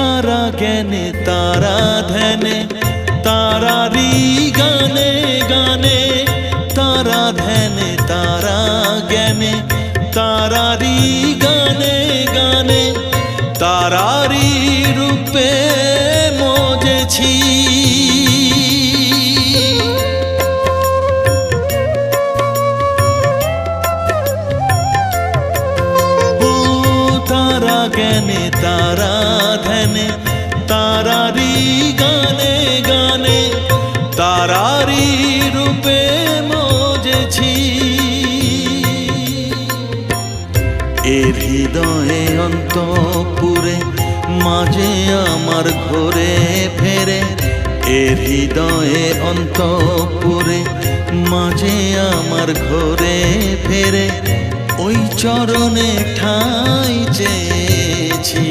তারা জ্ঞানে তারা ধ্যানে তারারি গানে গানে, তারা ধ্যানে তারা জ্ঞানে তারারি গানে গানে, তারারি রূপে মজেছি। তারা জ্ঞানে তারা ধ্যানে তারারি গানে গানে, তারারি রূপে মজেছি। এর হৃদয়ে অন্তঃপুরে মাঝে আমার ঘোরে ফেরে, এর হৃদয়ে অন্তঃপুরে মাঝে আমার ঘোরে ফেরে, ওই চরণে ঠাঁই চেয়েছি।